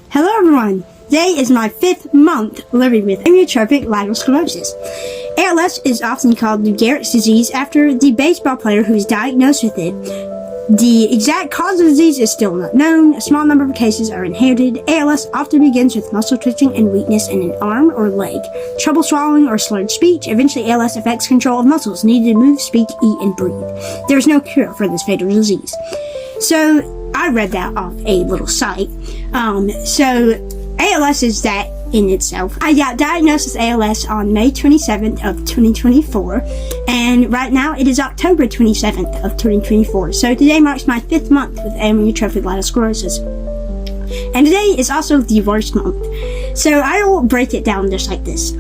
Hello everyone! Today is my 5th month living with Amyotrophic Lateral Sclerosis. ALS is often called Lou Gehrig's disease after the baseball player who was diagnosed with it. The exact cause of the disease is still not known. A small number of cases are inherited. ALS often begins with muscle twitching and weakness in an arm or leg, trouble swallowing or slurred speech. Eventually, ALS affects control of muscles needed to move, speak, eat, and breathe. There is no cure for this fatal disease. So, I read that off a little site. ALS is that in itself. I got diagnosed with ALS on May 27th of 2024, and right now it is October 27th of 2024. So today marks my 5th month with amyotrophic lateral sclerosis. And today is also the worst month. So I will break it down just like this.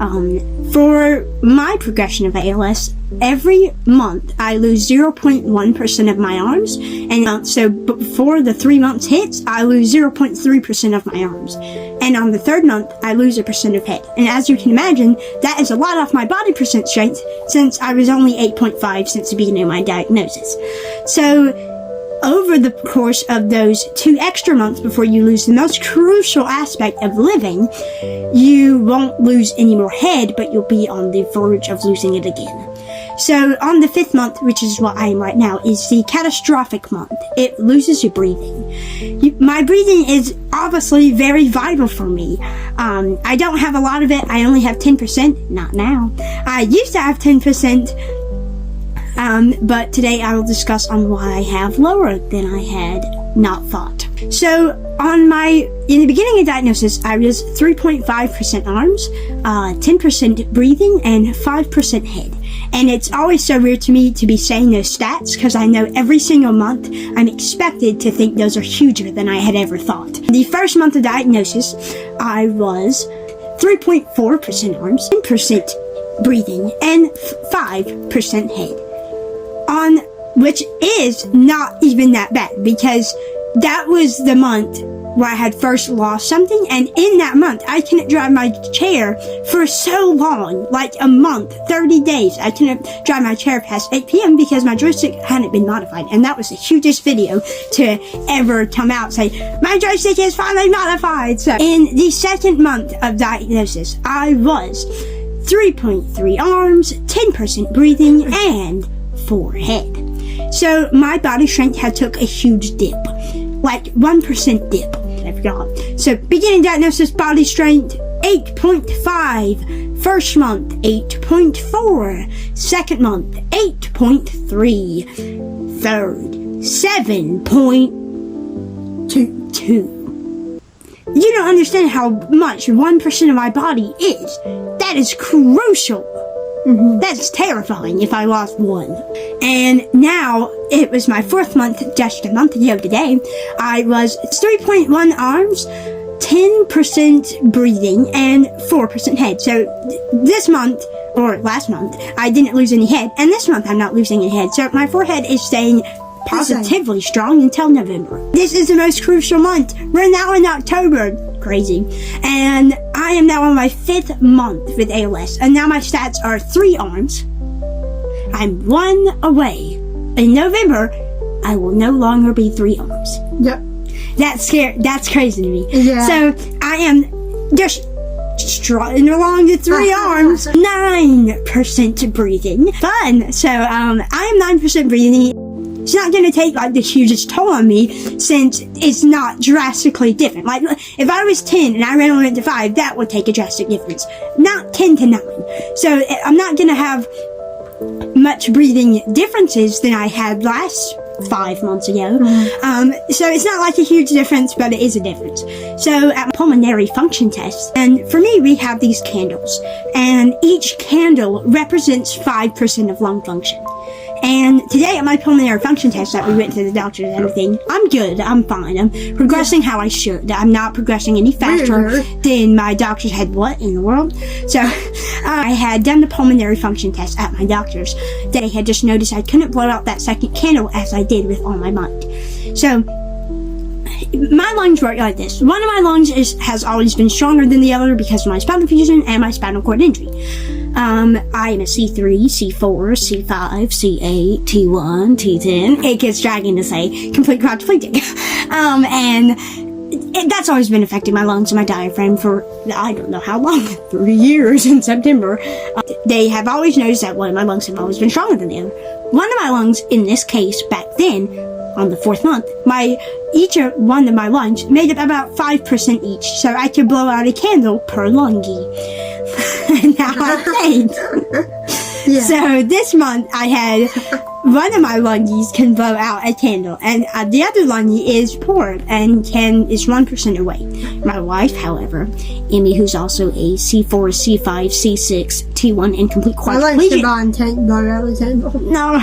For my progression of ALS, every month I lose 0.1% of my arms, and so before the 3 months hits, I lose 0.3% of my arms. And on the 3rd month, I lose 1% of head. And as you can imagine, that is a lot off my body percent strength, since I was only 8.5 since the beginning of my diagnosis. So, over the course of those 2 extra months before you lose the most crucial aspect of living, you won't lose any more head, but you'll be on the verge of losing it again. So on the 5th month, which is what I am right now, is the catastrophic month. It loses your breathing. My breathing is obviously very vital for me. I don't have a lot of it. I only have 10%. Not now. I used to have 10%. But today I will discuss on why I have lower than I had not thought. So, in the beginning of diagnosis, I was 3.5% arms, 10% breathing, and 5% head. And it's always so weird to me to be saying those stats, because I know every single month I'm expected to think those are huger than I had ever thought. The first month of diagnosis, I was 3.4% arms, 10% breathing, and 5% head. Which is not even that bad, because that was the month where I had first lost something, and in that month, I couldn't drive my chair for so long, like a month, 30 days. I couldn't drive my chair past 8 p.m. because my joystick hadn't been modified, and that was the hugest video to ever come out, say, my joystick is finally modified. So, in the 2nd month of diagnosis, I was 3.3 arms, 10% breathing, and 4 head. So my body strength had took a huge dip, like 1% dip. I forgot. So beginning diagnosis, body strength 8.5. First month 8.4. Second month 8.3. Third 7.22. You don't understand how much 1% of my body is. That is crucial. That's terrifying if I lost 1. And now, it was my 4th month, just a month ago today. I was 3.1 arms, 10% breathing, and 4% head. So, this month, or last month, I didn't lose any head. And this month, I'm not losing any head. So, my forehead is staying positively strong until November. This is the most crucial month. We're now in October. Crazy. And I am now on my 5th month with ALS, and now my stats are 3 arms. I'm 1 away. In November, I will no longer be 3 arms. Yep. That's scary. That's crazy to me. Yeah. So I am just strutting along the 3 arms, 9% breathing. Fun. So I am 9% breathing. It's not going to take like the hugest toll on me, since it's not drastically different. Like if I was 10 and I randomly went to 5, that would take a drastic difference. Not 10 to 9. So I'm not going to have much breathing differences than I had last 5 months ago. So it's not like a huge difference, but it is a difference. So at pulmonary function tests, and for me, we have these candles, and each candle represents 5% of lung function. And today at my pulmonary function test that we went to the doctor and everything, I'm good, I'm fine, I'm progressing how I should. I'm not progressing any faster than my doctors had. What in the world? So, I had done the pulmonary function test at my doctor's. They had just noticed I couldn't blow out that 2nd candle as I did with all my might. So, my lungs work like this. One of my lungs has always been stronger than the other because of my spinal fusion and my spinal cord injury. I am a C3, C4, C5, C8, T1, T10. It gets dragging to say complete quadriplegic. And that's always been affecting my lungs and my diaphragm for, I don't know how long, 3 years in September. They have always noticed that one of my lungs have always been stronger than the other. One of my lungs, in this case, back then, on the 4th month, each one of my lungs made up about 5% each, so I could blow out a candle per lungie. And now I'm trained. Yeah. So this month I had one of my lungies can blow out a candle, and the other lungie is poor and is 1% away. My wife, however, Amy, who's also a C4, C5, C6, T1 incomplete quadriplegic. Blow out a candle. No.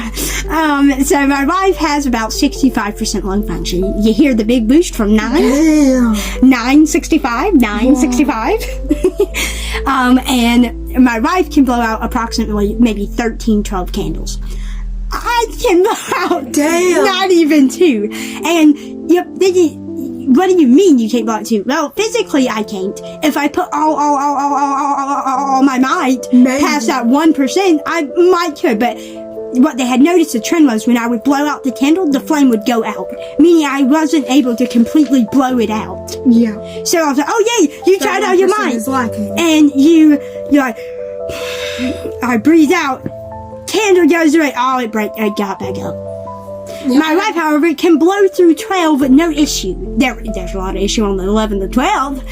So my wife has about 65% lung function. You hear the big boost from 965. And my wife can blow out approximately maybe 13, 12 candles. I can blow out not even 2. And what do you mean you can't blow out 2? Well, physically I can't. If I put all my might past that 1%, I might could, but what they had noticed the trend was when I would blow out the candle, the flame would go out, meaning I wasn't able to completely blow it out. Yeah. So I was like, oh yay, you tried all your might. And you're like, I breathe out, candle goes away, oh, it got back up. Yeah. My wife, however, can blow through 12 with no issue. There's a lot of issue on the 11 to 12.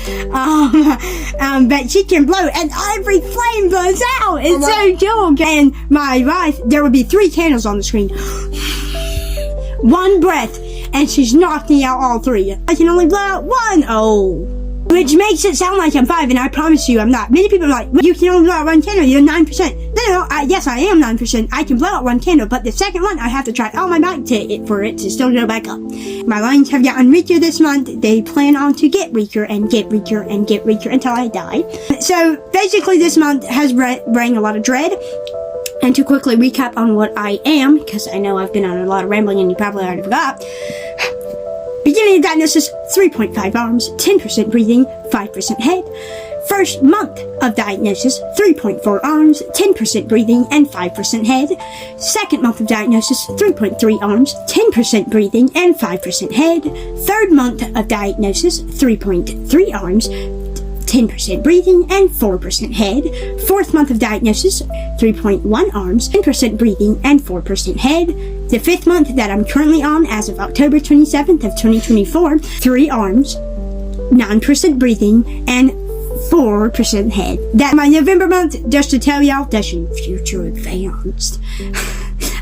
But she can blow, and every flame blows out. It's so cool. And my wife, there would be 3 candles on the screen. 1 breath, and she's knocking out all 3. I can only blow out 1. Oh. Which makes it sound like I'm 5, and I promise you I'm not. Many people are like, well, you can only blow out 1 candle, you're 9%. No, yes, I am 9%. I can blow out 1 candle, but the second one, I have to try all my might for it to still go back up. My lungs have gotten weaker this month. They plan on to get weaker and get weaker and get weaker until I die. So basically this month has brought a lot of dread. And to quickly recap on what I am, because I know I've been on a lot of rambling and you probably already forgot. Beginning of diagnosis, 3.5 arms, 10% breathing, 5% head. First month of diagnosis, 3.4 arms, 10% breathing, and 5% head. Second month of diagnosis, 3.3 arms, 10% breathing, and 5% head. Third month of diagnosis, 3.3 arms, 10% breathing, and 4% head. Fourth month of diagnosis, 3.1 arms, 10% breathing, and 4% head. The 5th month that I'm currently on as of October 27th of 2024, 3 arms, 9% breathing, and 4% head. That my November month, just to tell y'all, that's in future advanced.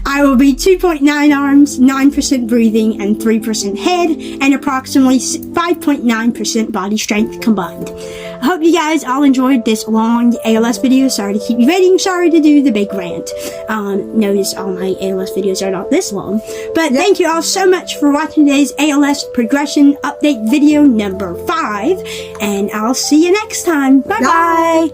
I will be 2.9 arms, 9% breathing, and 3% head, and approximately 5.9% body strength combined. I hope you guys all enjoyed this long ALS video. Sorry to keep you waiting. Sorry to do the big rant. Notice all my ALS videos are not this long. But thank you all so much for watching today's ALS progression update video number 5. And I'll see you next time. Bye-bye.